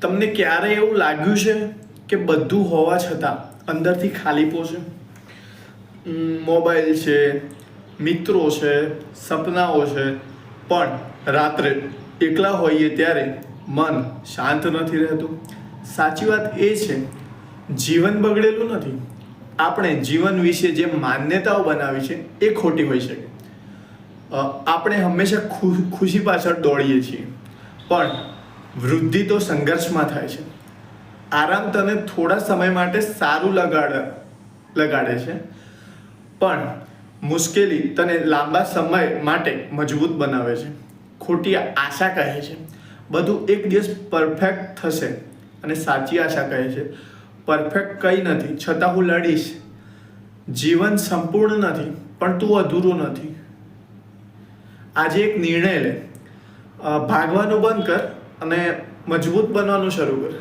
તમને ક્યારે એવું લાગ્યું છે કે બધું હોવા છતાં અંદરથી ખાલીપો છે? મોબાઈલ છે, મિત્રો છે, સપનાઓ છે, પણ રાત્રે એકલા હોઈએ ત્યારે મન શાંત નથી રહેતું. સાચી વાત એ છે, જીવન બગડેલું નથી. આપણે જીવન વિશે જે માન્યતાઓ બનાવી છે એ ખોટી હોઈ શકે. આપણે હંમેશા ખુશી પાછળ દોડીએ છીએ, પણ વૃદ્ધિ તો સંઘર્ષમાં થાય છે. આરામ તને થોડા સમય માટે સારું લગાડે છે, પણ મુશ્કેલી તને લાંબા સમય માટે મજબૂત બનાવે છે. ખોટી આશા કહે છે બધું એક દિવસ પરફેક્ટ થશે, અને સાચી આશા કહે છે પરફેક્ટ કંઈ નથી છતાં હું લડીશ. જીવન સંપૂર્ણ નથી, પણ તું અધૂરું નથી. આજે એક નિર્ણય લે, ભાગવાનું બંધ કર અને મજબૂત બનવાનું શરૂ કર.